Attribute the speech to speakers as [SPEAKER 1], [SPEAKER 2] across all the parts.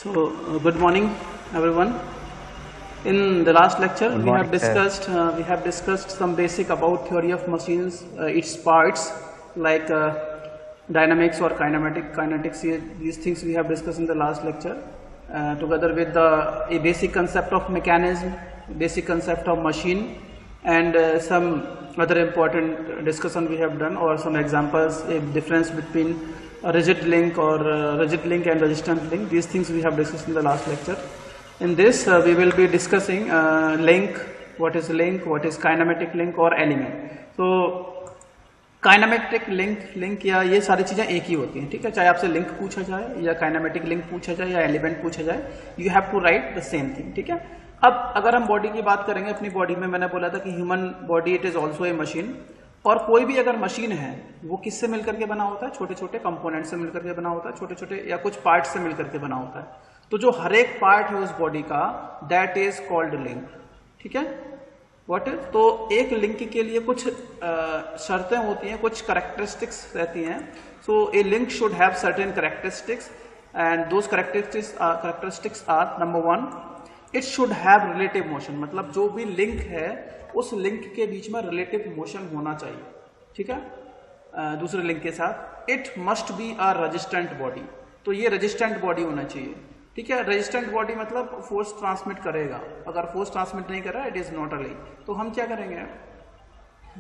[SPEAKER 1] Good morning, everyone. In the last lecture, we have discussed some basic about theory of machines, its parts like dynamics or kinetics. These things we have discussed in the last lecture, together with a basic concept of mechanism, basic concept of machine, and some other important discussion we have done, or some examples, a difference between a rigid link and resistant link. These things we have discussed in the last lecture. In this we will be discussing link, what is kinematic link और element. So kinematic link या ये सारी चीजें एक ही होती हैं, ठीक है, चाहे आपसे लिंक पूछा जाए या काइनेमेटिक लिंक पूछा जाए या एलिमेंट पूछा जाए, you have to write the same thing, ठीक है। अब अगर हम बॉडी की बात करेंगे, अपनी बॉडी में मैंने बोला था कि human body it is also a machine, और कोई भी अगर मशीन है वो किससे मिलकर के बना होता है, छोटे छोटे कंपोनेंट से मिलकर के बना होता है, छोटे छोटे या कुछ पार्ट से मिलकर के बना होता है। तो जो हर एक पार्ट है उस बॉडी का, दैट इज कॉल्ड लिंक, ठीक है। व्हाट इज, तो एक लिंक के लिए कुछ शर्तें होती हैं, कुछ कैरेक्टरिस्टिक्स रहती हैं। So a link should have certain characteristics, and those characteristics are, number 1, it should have relative motion, मतलब जो भी लिंक है उस लिंक के बीच में रिलेटिव मोशन होना चाहिए, ठीक है, दूसरे लिंक के साथ। It must be a resistant body, तो ये रेजिस्टेंट बॉडी होना चाहिए, ठीक है। रेजिस्टेंट बॉडी मतलब फोर्स ट्रांसमिट करेगा, अगर फोर्स ट्रांसमिट नहीं कर रहा है it is not a link. तो हम क्या करेंगे,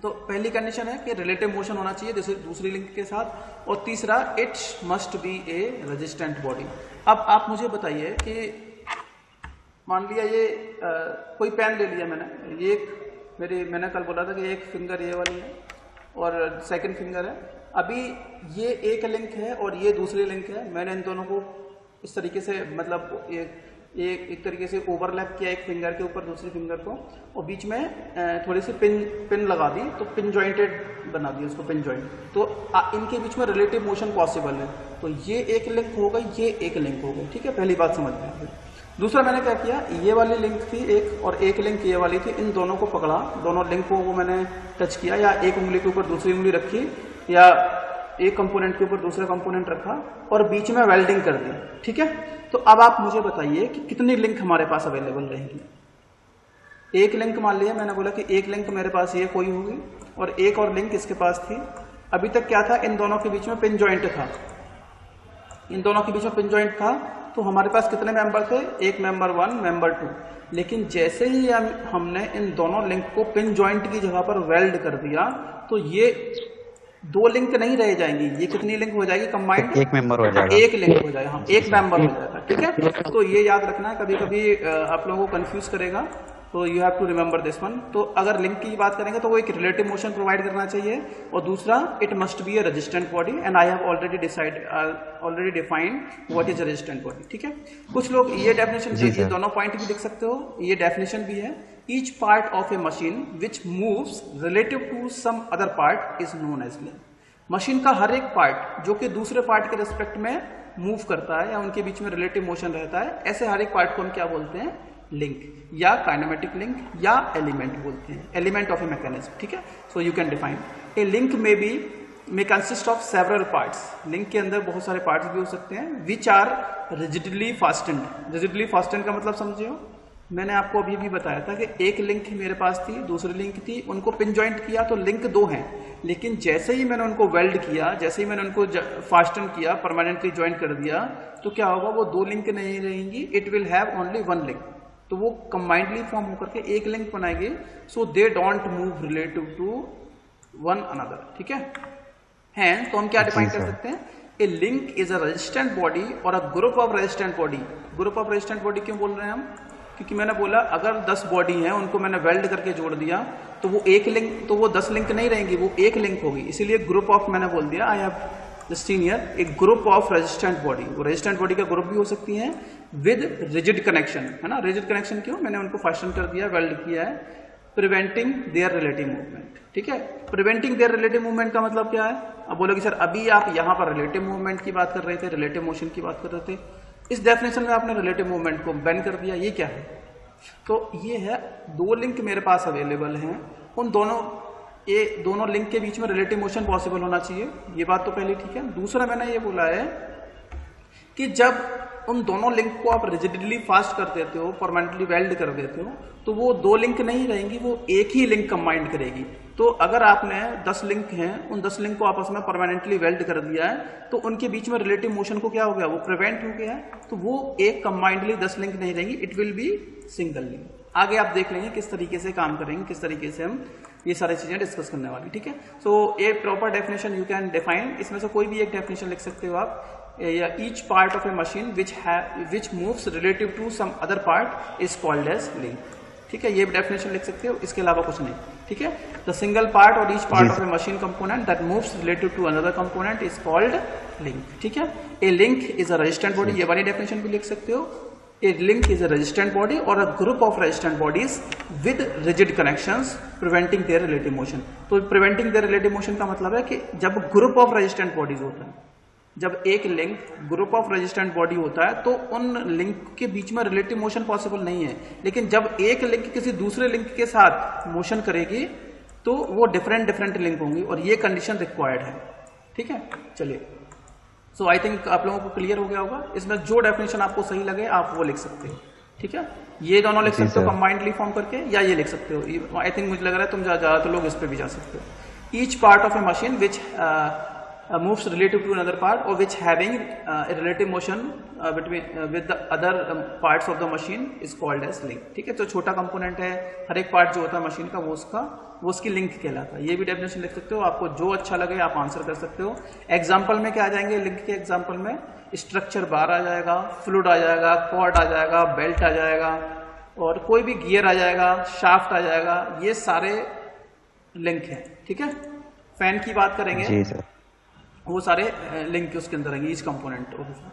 [SPEAKER 1] तो पहली कंडीशन है कि रिलेटिव मोशन होना चाहिए दूसरी लिंक के साथ, और तीसरा it must be A resistant body. अब आप मुझे बताइए कि मान लिया ये कोई पेन ले लिया मैंने, ये मैंने कल बोला था कि एक फिंगर ये वाली है और सेकंड फिंगर है, अभी ये एक लिंक है और ये दूसरी लिंक है। मैंने इन दोनों को इस तरीके से, मतलब एक तरीके से ओवरलैप किया, एक फिंगर के ऊपर दूसरी फिंगर को, और बीच में थोड़ी सी पिन लगा दी, तो पिन जॉइंटेड बना दी उसको, पिन जॉइंट। तो इनके बीच में रिलेटिव मोशन पॉसिबल है, तो ये एक लिंक हो गई, ये एक लिंक हो गई, ठीक है, पहली बात समझ में। दूसरा मैंने क्या किया, ये वाली लिंक थी एक, और एक लिंक ये वाली थी, इन दोनों को पकड़ा, दोनों लिंक को मैंने टच किया, या एक उंगली के ऊपर दूसरी उंगली रखी, या एक कंपोनेंट के ऊपर दूसरा कंपोनेंट रखा, और बीच में वेल्डिंग कर दी, ठीक है। तो अब आप मुझे बताइए कि कितनी लिंक हमारे पास अवेलेबल रहेंगी। एक लिंक मान लिया, मैंने बोला कि एक लिंक मेरे पास ये कोई होगी, और एक और लिंक इसके पास थी। अभी तक क्या था, इन दोनों के बीच में पिन जॉइंट था, इन दोनों के बीच में पिन जॉइंट था, तो हमारे पास कितने मेंबर थे, एक मेंबर 1, मेंबर 2। लेकिन जैसे ही हमने इन दोनों लिंक को पिन जॉइंट की जगह पर वेल्ड कर दिया, तो ये दो लिंक नहीं रह जाएंगी, ये कितनी लिंक हो जाएगी कंबाइंड, एक मेंबर हो जाएगा, एक लिंक हो जाएगा, हाँ, एक मेंबर हो जाएगा, ठीक है। तो ये याद रखना है, कभी कभी आप लोगों को कंफ्यूज करेगा, तो you have to remember this one. तो अगर लिंक की बात करेंगे तो वो एक रिलेटिव मोशन प्रोवाइड करना चाहिए, और दूसरा it must be a resistant body, and I have already defined what is a resistant body, ठीक है। कुछ लोग ये डेफिनेशन, ये दोनों पॉइंट भी लिख सकते हो, ये डेफिनेशन भी है। Each part of a machine which moves relative to some other part is known as link. Machine का हर एक पार्ट जो कि दूसरे पार्ट के रिस्पेक्ट में मूव करता है या उनके बीच में रिलेटिव मोशन रहता है, ऐसे हर एक पार्ट को हम क्या बोलते हैं, लिंक, या काइनेमेटिक लिंक, या एलिमेंट बोलते हैं, एलिमेंट ऑफ ए मैकेनिज्म, ठीक है। So you can define a link may consist of several parts. Link के अंदर बहुत सारे पार्ट्स भी हो सकते हैं, which are rigidly fastened. Rigidly fastened का मतलब समझियो, मैंने आपको अभी भी बताया था कि एक लिंक मेरे पास थी, दूसरी लिंक थी, उनको पिन जॉइंट किया तो लिंक दो हैं, लेकिन जैसे ही मैंने उनको वेल्ड किया, जैसे ही मैंने उनको फास्टन किया, परमानेंटली ज्वाइंट कर दिया, तो क्या होगा, वो दो लिंक नहीं रहेंगी, it will have only one link, तो वो कंबाइंडली फॉर्म होकर के एक लिंक बनाएगी। So they don't move relative to one another, ठीक है। हैंस तो हम क्या डिफाइन कर सकते हैं, a link is a resistant body और a group of resistant body. Group of resistant body क्यों बोल रहे हैं हम, क्योंकि मैंने बोला अगर 10 बॉडी हैं, उनको मैंने वेल्ड करके जोड़ दिया, तो वो एक लिंक, तो वो 10 लिंक नहीं रहेंगी, वो एक लिंक होगी, इसीलिए ग्रुप ऑफ मैंने बोल दिया। I have just seen here A group of resistant body. वो रेजिस्टेंट बॉडी का ग्रुप भी हो सकती है विद रिजिड कनेक्शन, है ना। रिजिड कनेक्शन क्यों, मैंने उनको फास्टन कर दिया, वेल्ड किया है, प्रिवेंटिंग देयर रिलेटिव मूवमेंट, ठीक है। प्रिवेंटिंग देयर रिलेटिव मूवमेंट का मतलब क्या है, अब बोलोगे सर अभी आप यहाँ पर रिलेटिव मूवमेंट की बात कर रहे थे, रिलेटिव मोशन की बात कर रहे थे, इस डेफिनेशन में आपने रिलेटिव मूवमेंट को बैन कर दिया, ये क्या है। तो ये है, दो लिंक मेरे पास अवेलेबल हैं, उन दोनों लिंक के बीच में रिलेटिव मोशन पॉसिबल होना चाहिए, ये बात तो पहले ठीक है। दूसरा मैंने ये बोला है कि जब उन दोनों लिंक को आप रिजिडली फास्ट कर देते हो, परमानेंटली वेल्ड कर देते हो, तो वो दो लिंक नहीं रहेंगी, वो एक ही लिंक कंबाइंड करेगी। तो अगर आपने 10 लिंक हैं, उन 10 लिंक को आपस में परमानेंटली वेल्ड कर दिया है, तो उनके बीच में रिलेटिव मोशन को क्या हो गया, वो प्रिवेंट हो गया है, तो वो एक कंबाइंडली 10 लिंक नहीं रहेंगी, it will be single link. आगे आप देख लेंगे किस तरीके से काम करेंगे, किस तरीके से हम ये सारी चीजें डिस्कस करने वाली, ठीक है। So a proper definition you can define, इसमें से कोई भी एक डेफिनेशन लिख सकते हो आप, या each part of a machine which moves relative to some other part is called as link, ठीक है। ये डेफिनेशन लिख सकते हो, इसके अलावा कुछ नहीं, ठीक है। द सिंगल पार्ट और each part of a machine component that moves relative to another component is called link, ठीक है। A link is a resistant body, ये वाली डेफिनेशन भी लिख सकते हो। A link is a resistant body or a group of resistant bodies with rigid connections preventing their relative motion। तो preventing their relative motion का मतलब है कि जब group of resistant bodies होता है, जब एक link group of resistant body होता है, तो उन लिंक के बीच में रिलेटिव मोशन पॉसिबल नहीं है, लेकिन जब एक लिंक किसी दूसरे लिंक के साथ मोशन करेगी तो वो डिफरेंट लिंक होंगी, और ये कंडीशन रिक्वायर्ड है, ठीक है। चलिए, सो आई थिंक आप लोगों को क्लियर हो गया होगा। इसमें जो डेफिनेशन आपको सही लगे आप वो लिख सकते हो, ठीक है। ये दोनों लिख सकते हो कंबाइंडली फॉर्म करके, या ये लिख सकते हो। आई थिंक मुझे लग रहा है तुम ज्यादातर लोग इस पे भी जा सकते हो। Each part of a machine which moves relative to another part और which having relative motion between with the other parts of the machine is called as link, ठीक है। तो छोटा कंपोनेंट है, हर एक पार्ट जो होता है मशीन का वो उसकी लिंक कहलाता है। ये भी डेफिनेशन लिख सकते हो, आपको जो अच्छा लगे आप आंसर कर सकते हो। एग्जाम्पल में क्या आ जाएंगे, लिंक के एग्जाम्पल में स्ट्रक्चर बार आ जाएगा, फ्लूइड आ जाएगा, कॉर्ड आ जाएगा, बेल्ट आ जाएगा, और कोई भी गियर आ जाएगा, शाफ्ट आ जाएगा, ये सारे लिंक हैं, ठीक है। फैन की बात करेंगे
[SPEAKER 2] जी सर,
[SPEAKER 1] वो सारे लिंक उसके अंदर आएंगे, ईच कंपोनेंट ऑफ द।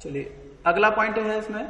[SPEAKER 1] चलिए अगला पॉइंट है इसमें,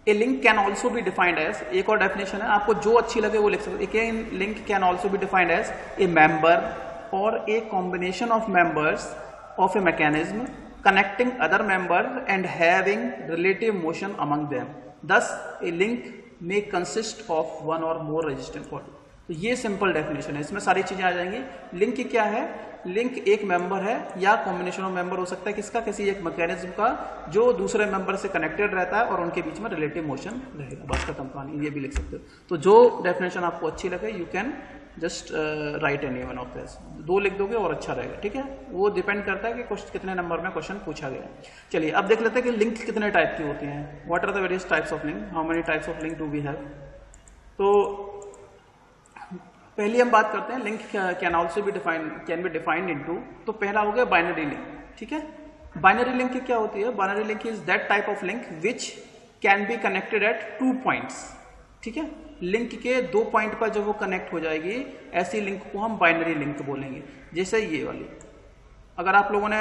[SPEAKER 1] a link can also be defined as, एक और डेफिनेशन है, आपको जो अच्छी लगे वो लिख सकते हैं। Link can also be defined as a member और a combination of members of a mechanism connecting other member and having relative motion among them. Thus, a link may consist of one or more resistant body। तो ये simple definition है, इसमें सारी चीजें आ जाएंगी। Link क्या है, लिंक एक मेंबर है या कॉम्बिनेशन ऑफ मेंबर हो सकता है, किसका, किसी एक मैकेनिज्म का जो दूसरे मेंबर से कनेक्टेड रहता है और उनके बीच में रिलेटिव मोशन रहेगा, बस खत्म कहानी। ये भी लिख सकते हो। तो जो डेफिनेशन आपको अच्छी लगे you can just right any one of this, दो लिख दोगे और अच्छा रहेगा, ठीक है। वो डिपेंड करता है कि कितने नंबर में क्वेश्चन पूछा गया है। चलिए अब देख लेते हैं कि लिंक कितने टाइप की होती हैं। What are the various types of link, how many types of link do we have. तो पहली हम बात करते हैं link can also be defined into. तो पहला हो गया बाइनरी लिंक, ठीक है। बाइनरी लिंक क्या होती है, binary link is that type of link which can be connected eight 2 points, ठीक है। लिंक के 2 पॉइंट पर जब वो कनेक्ट हो जाएगी, ऐसी लिंक को हम बाइनरी लिंक बोलेंगे। जैसे ये वाली, अगर आप लोगों ने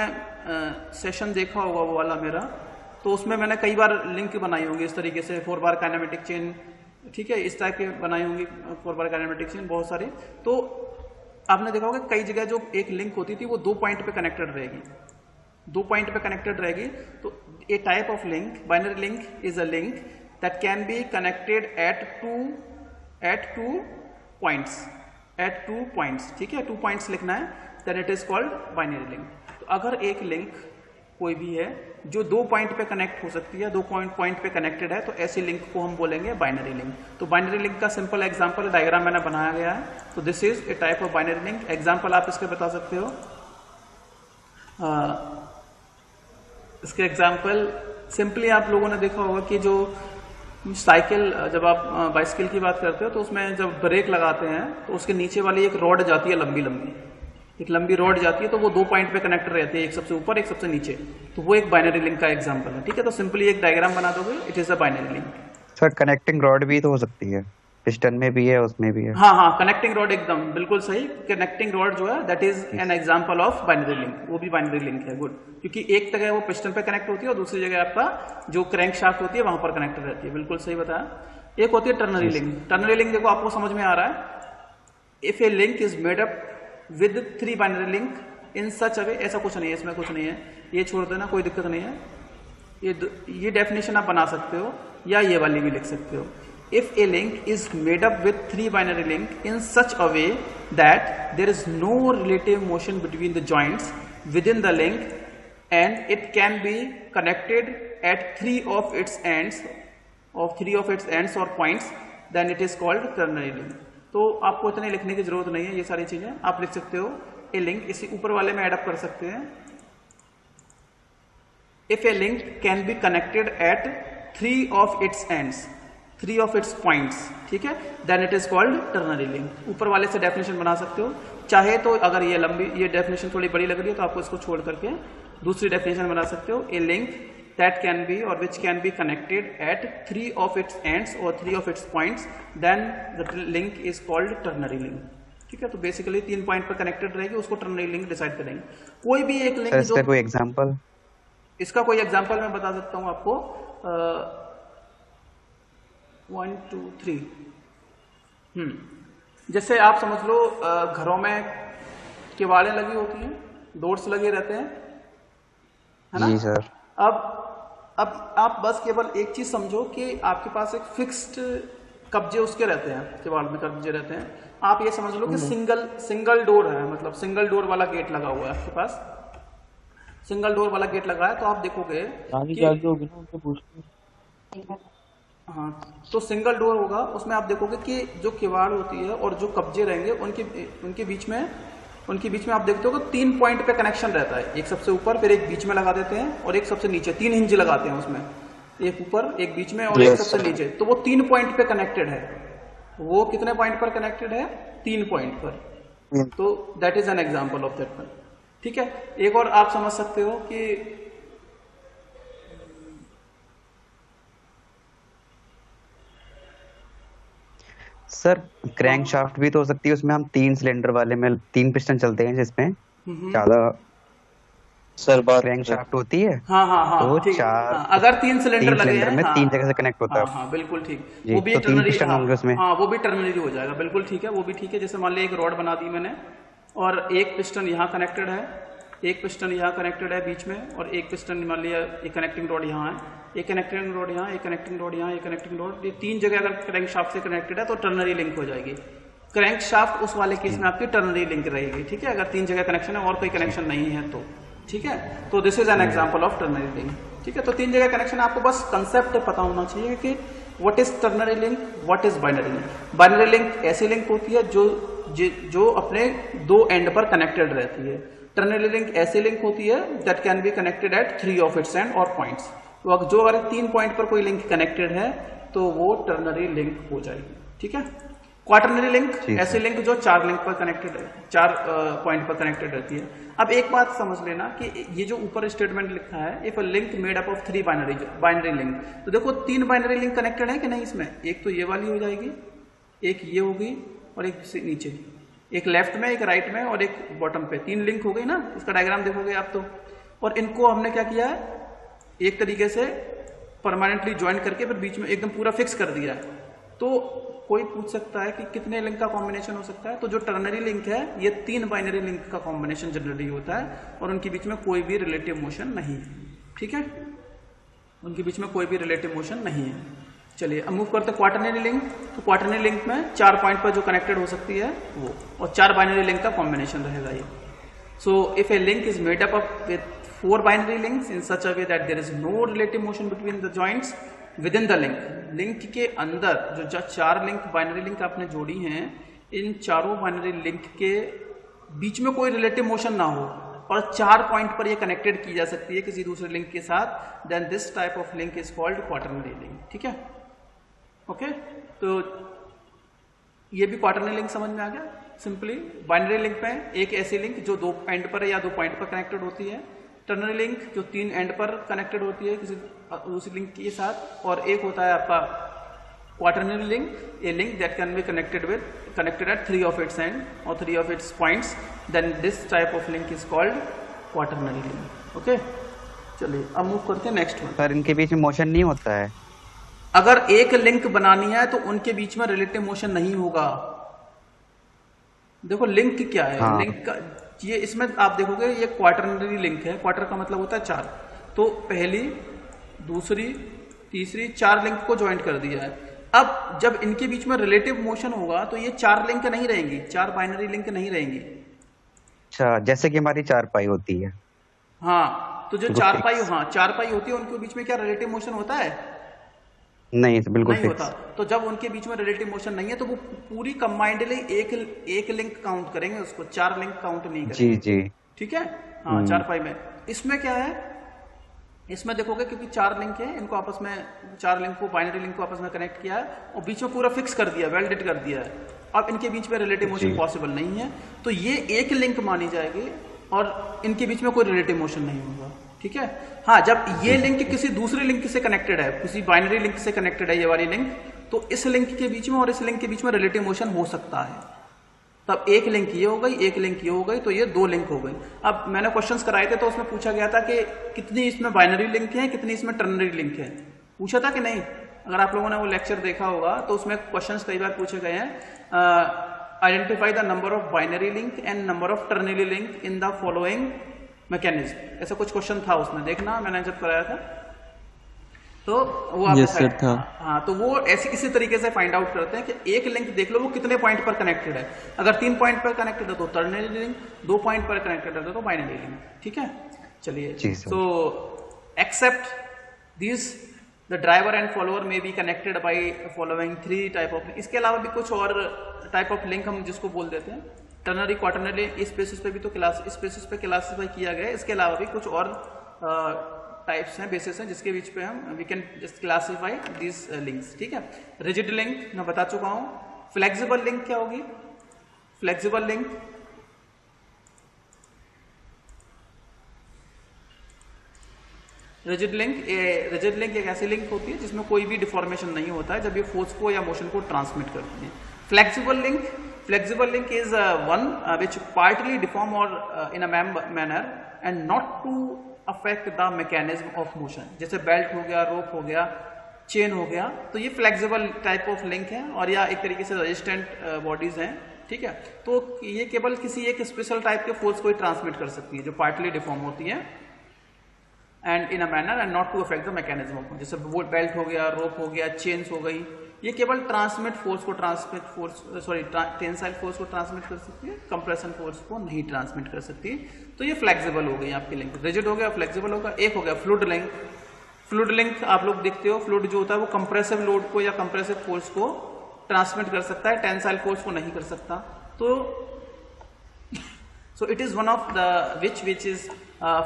[SPEAKER 1] सेशन देखा होगा वो वाला मेरा, तो उसमें मैंने कई बार लिंक बनाई होंगी इस तरीके से, 4 बार काइनेमेटिक चेन, ठीक है, इस टाइप के बनाई होंगी 4 बार काइनेमेटिक चेन बहुत सारी। तो आपने देखा होगा कई जगह जो एक लिंक होती थी वो 2 पॉइंट पे कनेक्टेड रहेगी, 2 पॉइंट पे कनेक्टेड रहेगी। तो a type of link, binary link is a link that can be connected at two points, ठीक है। 2 पॉइंट्स लिखना है, then it is called binary link। तो अगर एक लिंक कोई भी है जो 2 पॉइंट पे कनेक्ट हो सकती है, 2 पॉइंट पे कनेक्टेड है, तो ऐसी लिंक को हम बोलेंगे बाइनरी लिंक। तो बाइनरी लिंक का सिंपल एग्जांपल डायग्राम मैंने बनाया गया है। तो this is A type of binary link. Example आप इसके बता सकते हो, इसके एग्जांपल सिंपली आप लोगों ने देखा होगा कि जो साइकिल, जब आप बाइसिकल की बात करते हो तो उसमें जब ब्रेक लगाते हैं तो उसके नीचे वाली एक रॉड जाती है, एक लंबी रॉड जाती है, तो वो 2 पॉइंट पे कनेक्ट रहती है, एक सबसे ऊपर एक सबसे नीचे। तो वो एक बाइनरी लिंक का एग्जांपल है, ठीक है। तो सिंपली एक डायग्राम बना दोगे, it is a binary link.
[SPEAKER 2] Sir connecting rod भी तो हो सकती है, पिस्टन में भी है, उसमें भी है।
[SPEAKER 1] हाँ, कनेक्टिंग रॉड एकदम बिल्कुल सही। कनेक्टिंग रॉड जो है that is an example of binary link, वो भी बाइनरी लिंक है, गुड। क्योंकि एक जगह वो पिस्टन पे कनेक्ट होती है और दूसरी जगह आपका जो क्रैंक शाफ्ट होती है वहां पर कनेक्ट रहती है, बिल्कुल सही बताया। एक होती है टर्नरी लिंक। टर्नरी लिंक देखो आपको समझ में आ रहा है, if a link is made up with 3 binary link in such a way, ऐसा कुछ नहीं है, इसमें कुछ नहीं है, ये छोड़ देना, कोई दिक्कत नहीं है। ये डेफिनेशन आप बना सकते हो या ये वाली भी लिख सकते हो। if a link is made up with 3 binary link in such a way that there is no relative motion between the joints within the link and it can be connected at 3 of its ends or points, then it is called ternary link. तो आपको इतने लिखने की जरूरत नहीं है, ये सारी चीजें आप लिख सकते हो. ए लिंक इसी ऊपर वाले में एडअप कर सकते हैं. If a link can be connected at 3 of its ends, 3 of its points, ठीक है, then it is called ternary link. ऊपर वाले से डेफिनेशन बना सकते हो. चाहे तो अगर ये डेफिनेशन थोड़ी बड़ी लग रही है तो आपको इसको छोड़ करके दूसरी डेफिनेशन बना सकते हो. ए link that can be or which can be connected at 3 of its ends or 3 of its points, then the link is called ternary link. ठीक है, तो बेसिकली 3 पॉइंट पर कनेक्टेड रहेगी, उसको टर्नरी लिंक डिसाइड करेंगे. कोई भी एक लिंक जो
[SPEAKER 2] कोई एग्जांपल,
[SPEAKER 1] इसका कोई एग्जांपल मैं बता सकता हूं आपको. 1 2 3. जैसे आप समझ लो घरों में किवाड़ें लगी होती हैं, डोर्स लगे रहते हैं, है ना?
[SPEAKER 2] जी सर.
[SPEAKER 1] अब आप बस केवल एक चीज समझो कि आपके पास एक फिक्स्ड कब्जे उसके रहते हैं, किवाड़ में कब्जे रहते हैं. आप ये समझ लो कि सिंगल डोर है, मतलब सिंगल डोर वाला गेट लगा हुआ है आपके पास, सिंगल डोर वाला गेट लगा है. तो आप देखोगे हाँ, तो सिंगल डोर होगा, उसमें आप देखोगे कि जो किवाड़ होती है और जो कब्जे रहेंगे उनके बीच में आप देखते हो कि 3 पॉइंट पे कनेक्शन रहता है. एक सबसे ऊपर, फिर एक बीच में लगा देते हैं और एक सबसे नीचे. 3 हिंज लगाते हैं उसमें, एक ऊपर, एक बीच में और एक सबसे नीचे. तो वो 3 पॉइंट पे कनेक्टेड है. वो कितने पॉइंट पर कनेक्टेड है? 3 पॉइंट पर. तो that is an example of that one. ठीक है, एक और आप समझ सकते हो कि
[SPEAKER 2] सर क्रैंक शाफ्ट भी तो हो सकती है, उसमें हम 3 सिलेंडर वाले में 3 पिस्टन चलते हैं जिसमें ज्यादा
[SPEAKER 3] सर बात
[SPEAKER 2] क्रैंक शाफ्ट होती है.
[SPEAKER 1] हाँ,
[SPEAKER 2] तो
[SPEAKER 1] ठीक.
[SPEAKER 2] 4
[SPEAKER 1] अगर 3 सिलेंडर लगे हैं
[SPEAKER 2] में 3 जगह से कनेक्ट होता है.
[SPEAKER 1] हाँ, बिल्कुल ठीक.
[SPEAKER 2] वो भी तो 3 पिस्टन होंगे उसमें.
[SPEAKER 1] हाँ, वो भी टर्नरी हो जाएगा. बिल्कुल ठीक है, वो भी ठीक है. जैसे मान ली एक रॉड बना दी मैंने और एक पिस्टन यहाँ कनेक्टेड है, एक पिस्टन यहाँ कनेक्टेड है बीच में, और एक पिस्टन मान लिया एक कनेक्टिंग रॉड यहाँ है, एक कनेक्टिंग रॉड यहाँ, एक कनेक्टिंग रॉड यहाँ, एक कनेक्टिंग रॉड. ये 3 जगह अगर क्रैंक शाफ्ट से कनेक्टेड है तो टर्नरी लिंक हो जाएगी. क्रैंक शाफ्ट उस वाले केस में आपकी टर्नरी लिंक रहेगी. ठीक है, अगर 3 जगह कनेक्शन है और कोई कनेक्शन नहीं है तो. ठीक है, तो this is an example of ternary link. ठीक है, तो 3 जगह कनेक्शन, आपको बस कंसेप्ट पता होना चाहिए कि what is ternary link, what is binary link. Binary link ऐसी लिंक होती है जो अपने 2 एंड पर कनेक्टेड रहती है. टर्नरी लिंक ऐसी लिंक होती है that can be connected at 3 of its end और पॉइंट्स. तो जो अगर 3 पॉइंट पर कोई लिंक कनेक्टेड है तो वो टर्नरी लिंक हो जाएगी. ठीक है. क्वाटरनरी लिंक ऐसी लिंक जो 4 लिंक पर कनेक्टेड है, 4 पॉइंट पर कनेक्टेड रहती है. अब एक बात समझ लेना कि ये जो ऊपर स्टेटमेंट लिखा है, if a link made up of 3 binary link, तो देखो 3 बाइनरी लिंक कनेक्टेड है कि नहीं इसमें. एक तो ये वाली हो जाएगी, एक ये होगी और एक नीचे, एक लेफ्ट में, एक राइट में और एक बॉटम पे. 3 लिंक हो गई ना. इसका डायग्राम देखोगे आप तो. और इनको हमने क्या किया है, एक तरीके से परमानेंटली ज्वाइन करके फिर बीच में एकदम पूरा फिक्स कर दिया है. तो कोई पूछ सकता है कि कितने लिंक का कॉम्बिनेशन हो सकता है. तो जो टर्नरी लिंक है ये 3 बाइनरी लिंक का कॉम्बिनेशन जनरली होता है और उनके बीच में कोई भी रिलेटिव मोशन नहीं है. ठीक है, उनके बीच में कोई भी रिलेटिव मोशन नहीं है. चलिए अब मूव करते हैं क्वाटरनरी लिंक. तो क्वाटरनरी लिंक में 4 पॉइंट पर जो कनेक्टेड हो सकती है वो, और 4 बाइनरी लिंक का कॉम्बिनेशन रहेगा ये. So if a link is made up with 4 binary links in such a way that there is no relative motion between the joints within the link. Link के अंदर जो 4 link binary link आपने जोड़ी हैं, इन चारों binary link के बीच में कोई रिलेटिव मोशन ना हो और 4 पॉइंट पर ये कनेक्टेड की जा सकती है किसी दूसरे लिंक के साथ, then this type of link is called quaternary link. ठीक है, ओके. तो ये भी क्वाटरनरी लिंक समझ में आ गया. सिंपली बाइनरी लिंक में एक ऐसी लिंक जो 2 एंड पर या 2 पॉइंट पर कनेक्टेड होती है. टर्नरी लिंक जो 3 एंड पर कनेक्टेड होती है किसी दूसरी लिंक के साथ. और एक होता है आपका quaternary link, a link that can be connected at 3 of its end और 3 of its points, then this type of link is called quaternary link. Okay, चलिए अब मूव करते हैं नेक्स्ट वन.
[SPEAKER 2] सर इनके बीच में मोशन नहीं होता है.
[SPEAKER 1] अगर एक लिंक बनानी है तो उनके बीच में रिलेटिव मोशन नहीं होगा. देखो लिंक क्या है.
[SPEAKER 2] हाँ.
[SPEAKER 1] लिंक का ये, इसमें आप देखोगे ये क्वाटरनरी लिंक है. क्वार्टर का मतलब होता है 4. तो पहली, दूसरी, तीसरी, 4 लिंक को ज्वाइंट कर दिया है. अब जब इनके बीच में रिलेटिव मोशन होगा तो ये 4 लिंक नहीं रहेंगी, 4 बाइनरी लिंक नहीं रहेंगी।
[SPEAKER 2] अच्छा, जैसे कि हमारी चारपाई होती है।
[SPEAKER 1] हाँ, तो जो
[SPEAKER 2] बिल्कुल
[SPEAKER 1] चारपाई,
[SPEAKER 2] फिक्स।
[SPEAKER 1] हाँ चारपाई होती है, उनके बीच में क्या रिलेटिव मोशन होता है?
[SPEAKER 2] नहीं, बिल्कुल
[SPEAKER 1] नहीं होता।
[SPEAKER 2] फिक्स।
[SPEAKER 1] तो जब उनके बीच में रिलेटिव मोशन नहीं है तो वो पूरी कंबाइंडली एक लिंक काउंट करेंगे उसको, 4 लिंक काउंट नहीं
[SPEAKER 2] जी
[SPEAKER 1] करेंगे।
[SPEAKER 2] जी।
[SPEAKER 1] ठीक है। हाँ, चारपाई में इसमें क्या है, इसमें देखोगे क्योंकि 4 लिंक है, इनको आपस में 4 लिंक को, बाइनरी लिंक को आपस में कनेक्ट किया है और बीच में पूरा फिक्स कर दिया, वेल्डेड कर दिया है। अब इनके बीच में रिलेटिव मोशन
[SPEAKER 2] जी।
[SPEAKER 1] पॉसिबल नहीं है, तो ये एक लिंक मानी जाएगी और इनके बीच में कोई रिलेटिव मोशन नहीं होगा। ठीक है। हाँ, जब ये लिंक किसी दूसरे लिंक से कनेक्टेड है, किसी बाइनरी लिंक से कनेक्टेड है ये वाली लिंक, तो इस लिंक के बीच में और इस लिंक के बीच में रिलेटिव मोशन हो सकता है। तब एक लिंक ये हो गई, एक लिंक ये हो गई, तो ये 2 लिंक हो गई। अब मैंने क्वेश्चंस कराए थे तो उसमें पूछा गया था कि कितनी इसमें बाइनरी लिंक है, कितनी इसमें टर्नरी लिंक है, पूछा था कि नहीं? अगर आप लोगों ने वो लेक्चर देखा होगा तो उसमें क्वेश्चंस कई बार पूछे गए हैं। Identify the number of binary link and number of ternary link in the following mechanism, ऐसा कुछ क्वेश्चन था उसमें, देखना मैंने जब कराया था तो वो आप
[SPEAKER 4] Yes, sir, था।
[SPEAKER 1] हाँ, तो वो ऐसे इसी तरीके से फाइंड आउट करते हैं कि एक लिंक देख लो वो कितने पॉइंट पर कनेक्टेड है। अगर 3 पॉइंट पर कनेक्टेड है तो टर्नरी लिंक, 2 पॉइंट पर कनेक्टेड है तो बाइनरी लिंक। ठीक है, चलिए।
[SPEAKER 2] जी sir.
[SPEAKER 1] So except this the driver and follower में be connected by following 3 type of. इसके अलावा भी कुछ और टाइप ऑफ लिंक हम जिसको बोल देते हैं टर्नरी, क्वाटरनरी, इस बेसिस पे भी तो इस बेसिस पे क्लासिफाई किया गया है। इसके अलावा भी कुछ और टाइप्स हैं, बेसिस हैं, जिसके बीच पे हम we can just classify this links. ठीक है। रिजिड लिंक मैं बता चुका हूं। फ्लेक्सिबल लिंक क्या होगी? फ्लेक्सिबल लिंक रिजिड लिंक एक ऐसी लिंक होती है जिसमें कोई भी डिफॉर्मेशन नहीं होता है जब ये फोर्स को या मोशन को ट्रांसमिट करती है। Flexible link is one which partly deform और in a manner and not to affect the mechanism of motion. जैसे बेल्ट हो गया, रोप हो गया, चेन हो गया, तो ये फ्लेक्सिबल टाइप ऑफ लिंक है और या एक तरीके से रेजिस्टेंट बॉडीज हैं। ठीक है। तो ये केवल किसी एक स्पेशल टाइप के फोर्स को ही ट्रांसमिट कर सकती है जो पार्टली डिफॉर्म होती है and in a manner and not to affect the mechanism of. जैसे बेल्ट हो गया, रोप हो गया, चेन्स हो गई, ये केवल टेंसाइल फोर्स को ट्रांसमिट कर सकती है, कंप्रेशन फोर्स को नहीं ट्रांसमिट कर सकती। तो ये फ्लेक्सिबल हो गई आपकी लिंक। रिजिड हो गया, फ्लेक्सिबल होगा। एक हो गया फ्लूइड लिंक। फ्लूइड लिंक आप लोग देखते हो, फ्लूइड जो होता है वो कंप्रेसिव लोड को या कंप्रेसिव फोर्स को ट्रांसमिट कर सकता है, टेंसाइल फोर्स को नहीं कर सकता। तो so it is one of the which is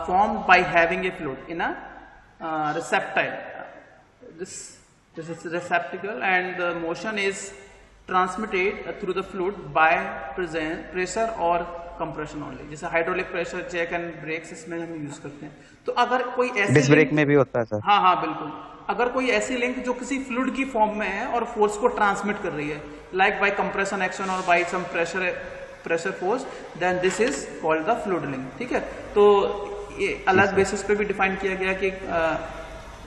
[SPEAKER 1] formed by having a fluid in a receptacle. This is receptacle and the motion is transmitted through the fluid by pressure or compression only. जैसे hydraulic pressure, jack and brakes इसमें हम use करते हैं। तो अगर कोई ऐसी
[SPEAKER 2] disc brake में भी होता है सर।
[SPEAKER 1] हाँ हाँ बिल्कुल। अगर कोई ऐसी लिंक जो किसी फ्लूइड की फॉर्म में है और फोर्स को ट्रांसमिट कर रही है, लाइक बाय कंप्रेशन एक्शन और by some pressure force, then this is called the fluid link. ठीक है। तो ये अलग बेसिस पे भी डिफाइन किया गया कि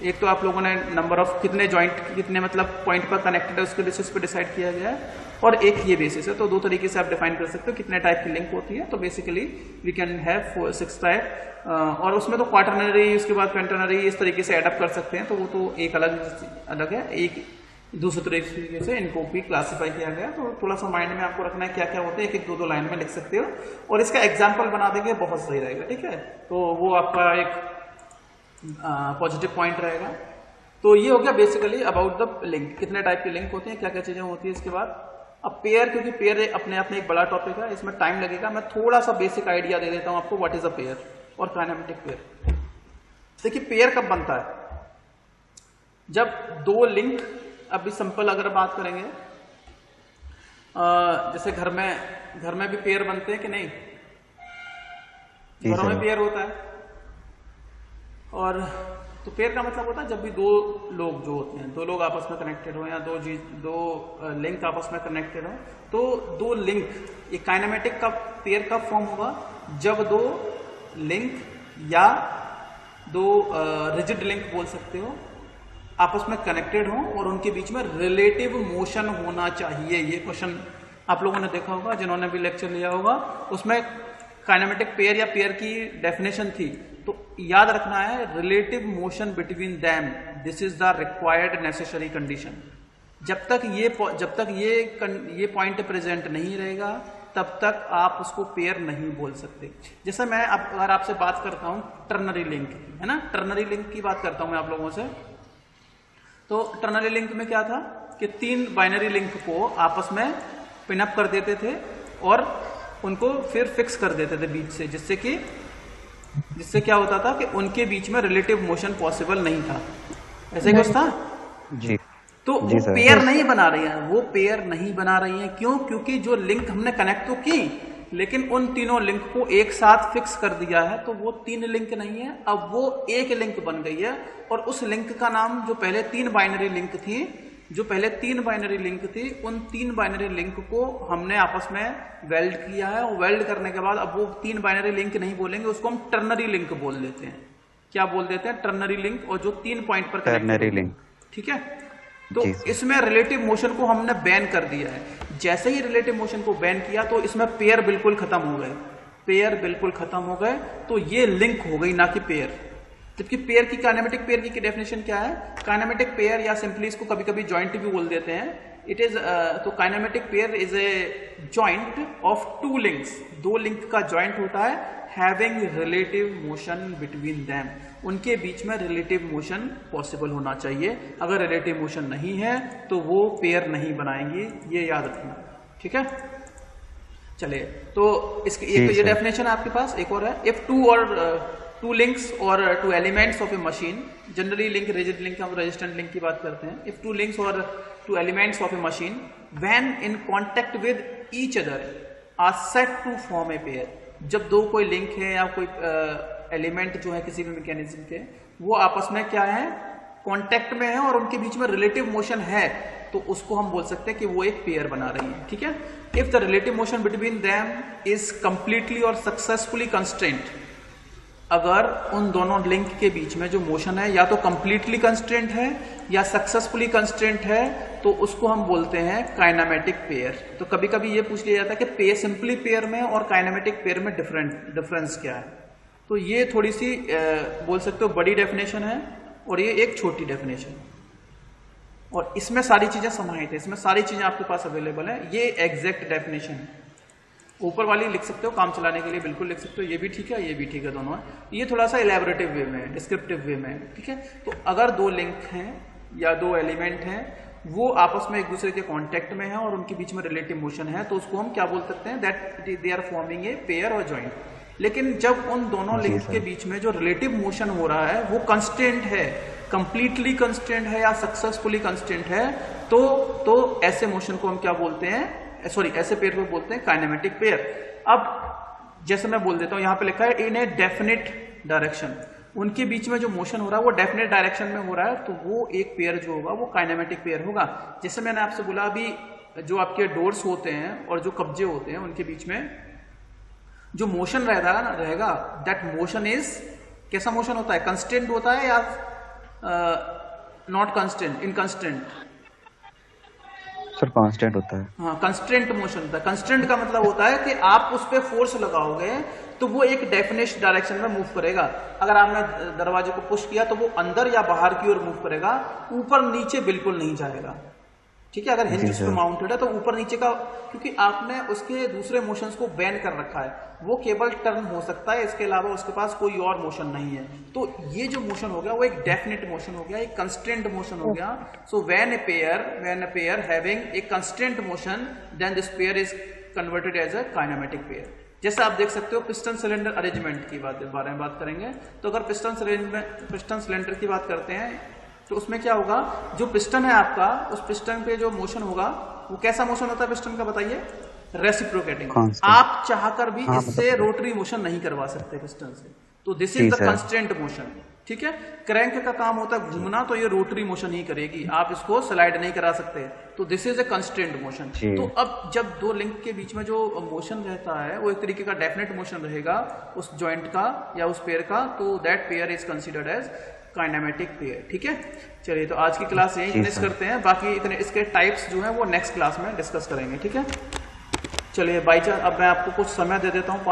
[SPEAKER 1] एक तो आप लोगों ने नंबर ऑफ कितने जॉइंट, कितने मतलब पॉइंट पर कनेक्टेड है उसके बेसिस पे डिसाइड किया गया है, और एक ये बेसिस है। तो 2 तरीके से आप डिफाइन कर सकते हो कितने टाइप की लिंक होती है। तो basically we can have 6 type, और उसमें तो क्वाटरनरी, उसके बाद पेंटनरी, इस तरीके से एडअप कर सकते हैं। तो वो तो एक अलग है। एक दूसरे तरीके से इनको भी क्लासिफाई किया गया। तो थोड़ा सा माइंड में आपको रखना है क्या क्या होते हैं, एक 2 लाइन में लिख सकते हो और इसका एग्जाम्पल बना देंगे, बहुत सही रहेगा। ठीक है। तो वो आपका एक पॉजिटिव पॉइंट रहेगा। तो ये हो गया बेसिकली अबाउट द लिंक, कितने टाइप की लिंक होती हैं, क्या क्या चीजें होती है। इसके बाद अब पेयर, क्योंकि पेयर अपने आप में एक बड़ा टॉपिक है, इसमें टाइम लगेगा। मैं थोड़ा सा बेसिक आइडिया दे देता हूं आपको, व्हाट इज अ पेयर और काइनेमेटिक पेयर। देखिए पेयर कब बनता है, जब 2 लिंक, अभी सिंपल अगर बात करेंगे, जैसे घर में भी पेयर बनते हैं कि नहीं, घरों में पेयर होता है। और तो पेयर का मतलब होता है जब भी 2 लोग जो होते हैं, 2 लोग आपस में कनेक्टेड हो या 2 लिंक आपस में कनेक्टेड हो, तो 2 लिंक, ये काइनेमेटिक का पेयर कब फॉर्म होगा, जब 2 लिंक या 2 रिजिड लिंक बोल सकते हो आपस में कनेक्टेड हो और उनके बीच में रिलेटिव मोशन होना चाहिए। ये क्वेश्चन आप लोगों ने देखा होगा, जिन्होंने भी लेक्चर लिया होगा, उसमें काइनेमेटिक पेयर या पेयर की डेफिनेशन थी। तो याद रखना है, relative motion between them, this is the required necessary condition. जब तक ये पॉइंट प्रेजेंट नहीं रहेगा तब तक आप उसको पेयर नहीं बोल सकते। जैसे मैं अगर आपसे बात करता हूं टर्नरी लिंक, है ना, टर्नरी लिंक की बात करता हूं मैं आप लोगों से, तो टर्नरी लिंक में क्या था कि 3 बाइनरी लिंक को आपस में पिनअप कर देते थे और उनको फिर फिक्स कर देते थे बीच से, जिससे क्या होता था कि उनके बीच में रिलेटिव मोशन पॉसिबल नहीं था। ऐसे कुछ था
[SPEAKER 2] जी।
[SPEAKER 1] तो वो पेयर नहीं बना रही है, वो पेयर नहीं बना रही है। क्यों? क्योंकि जो लिंक हमने कनेक्ट तो की, लेकिन उन तीनों लिंक को एक साथ फिक्स कर दिया है, तो वो 3 लिंक नहीं है, अब वो एक लिंक बन गई है। और उस लिंक का नाम जो पहले 3 बाइनरी लिंक थी, उन 3 बाइनरी लिंक को हमने आपस में वेल्ड किया है, और वेल्ड करने के बाद अब वो 3 बाइनरी लिंक नहीं बोलेंगे, उसको हम टर्नरी लिंक बोल देते हैं। क्या बोल देते हैं? Ternary link. और जो 3 पॉइंट पर
[SPEAKER 2] टर्नरी लिंक,
[SPEAKER 1] ठीक है। तो इसमें रिलेटिव मोशन को हमने बैन कर दिया है। जैसे ही रिलेटिव मोशन को बैन किया तो इसमें पेयर बिल्कुल खत्म हो गए, तो ये लिंक हो गई, ना कि पेयर। जबकि पेयर की, काइनेमेटिक पेयर की डेफिनेशन क्या है? काइनेमेटिक पेयर, या सिंपली इसको कभी कभी जॉइंट भी बोल देते हैं, इट इज तो kinematic pair is a joint of 2 links. 2 link का जॉइंट होता है, having relative motion between them. उनके बीच में रिलेटिव मोशन पॉसिबल होना चाहिए। अगर रिलेटिव मोशन नहीं है तो वो पेयर नहीं बनाएंगी, ये याद रखना, ठीक है। चलिए, तो इसकी ये डेफिनेशन आपके पास एक और है। इफ 2 लिंक्स और 2 elements of a machine, generally link rigid link, हम रेजिस्टेंट लिंक की बात करते हैं। इफ 2 लिंक्स और 2 elements of a machine when in contact with each other are set to form a pair. जब 2 कोई लिंक है या कोई एलिमेंट जो है किसी भी मैकेनिज्म के, वो आपस में क्या है, कांटेक्ट में है और उनके बीच में रिलेटिव मोशन है, तो उसको हम बोल सकते हैं कि वो एक पेयर बना रही है, ठीक है। If the relative motion between them is completely और सक्सेसफुली कंस्ट्रेंट, अगर उन दोनों लिंक के बीच में जो मोशन है या तो कंप्लीटली कंस्ट्रेंट है या सक्सेसफुली कंस्ट्रेंट है, तो उसको हम बोलते हैं काइनेमेटिक पेयर। तो कभी कभी ये पूछ लिया जाता है कि पेयर, सिंपली पेयर में और काइनेमेटिक पेयर में डिफरेंस क्या है। तो ये थोड़ी सी बोल सकते हो बड़ी डेफिनेशन है, और ये एक छोटी डेफिनेशन, और इसमें सारी चीजें समाहित है, इसमें सारी चीजें आपके पास अवेलेबल है। ये एग्जैक्ट डेफिनेशन है। ऊपर वाली लिख सकते हो, काम चलाने के लिए बिल्कुल लिख सकते हो, ये भी ठीक है, ये भी ठीक है, दोनों है। ये थोड़ा सा इलेबोरेटिव वे में, डिस्क्रिप्टिव वे में, ठीक है। तो अगर 2 लिंक हैं या 2 एलिमेंट हैं, वो आपस में एक दूसरे के कांटेक्ट में है और उनके बीच में रिलेटिव मोशन है, तो उसको हम क्या बोल सकते हैं? That they are forming a pair और जॉइंट। लेकिन जब उन दोनों लिंक के बीच में जो रिलेटिव मोशन हो रहा है वो कंस्टेंट है, कंप्लीटली कंस्टेंट है या सक्सेसफुली कंस्टेंट है, तो ऐसे मोशन को हम क्या बोलते हैं? ऐसे पेयर को बोलते हैं काइनेमेटिक पेयर। अब जैसे मैं बोल देता हूं, यहां पे लिखा है इन ए डेफिनेट डायरेक्शन, उनके बीच में जो मोशन हो रहा है वो डेफिनेट डायरेक्शन में हो रहा है, तो वो एक पेयर जो होगा वो काइनेमेटिक पेयर होगा। जैसे मैंने आपसे बोला, अभी जो आपके डोर्स होते हैं और जो कब्जे होते हैं, उनके बीच में जो मोशन रहेगा, दैट मोशन इज, कैसा मोशन होता है? कंस्टेंट होता है या नॉट कंस्टेंट, इनकंस्टेंट?
[SPEAKER 2] सर कांस्टेंट होता है।
[SPEAKER 1] हाँ, कंस्टेंट मोशन होता है। कंस्टेंट का मतलब होता है कि आप उस पर फोर्स लगाओगे तो वो एक डेफिनेट डायरेक्शन में मूव करेगा। अगर आपने दरवाजे को पुश किया तो वो अंदर या बाहर की ओर मूव करेगा, ऊपर नीचे बिल्कुल नहीं जाएगा, ठीक है। अगर हिंज उस पर माउंटेड है तो ऊपर नीचे का, क्योंकि आपने उसके दूसरे मोशंस को बैन कर रखा है, वो केवल टर्न हो सकता है, इसके अलावा उसके पास कोई और मोशन नहीं है। तो ये जो मोशन हो गया वो एक डेफिनेट मोशन हो गया, एक कंस्टेंट मोशन हो गया। So when a pair having a constant motion, then this pair is converted as a kinematic pair. जैसे आप देख सकते हो पिस्टन सिलेंडर अरेंजमेंट की बारे में बात करेंगे, तो अगर पिस्टन सिलेंडर की बात करते हैं तो उसमें क्या होगा, जो पिस्टन है आपका, उस पिस्टन पे जो मोशन होगा वो कैसा मोशन होता है पिस्टन का? बताइए। रेसिप्रोकेटिंग। आप चाहकर भी इससे रोटरी मोशन नहीं करवा सकते पिस्टन से, तो this is the constant motion, ठीक है। क्रैंक का काम होता है घूमना, तो ये रोटरी मोशन ही करेगी, आप इसको स्लाइड नहीं करा सकते, तो this is a constant motion. तो अब जब 2 लिंक के बीच में जो मोशन रहता है वो एक तरीके का डेफिनेट मोशन रहेगा उस जॉइंट का या उस पेयर का, तो that pair is considered as kinematic pair, ठीक है। चलिए, तो आज की क्लास यही फिनिश करते हैं, बाकी इतने इसके टाइप्स जो हैं वो नेक्स्ट क्लास में डिस्कस करेंगे, ठीक है। चलिए बाई चांस अब मैं आपको कुछ समय दे देता हूँ,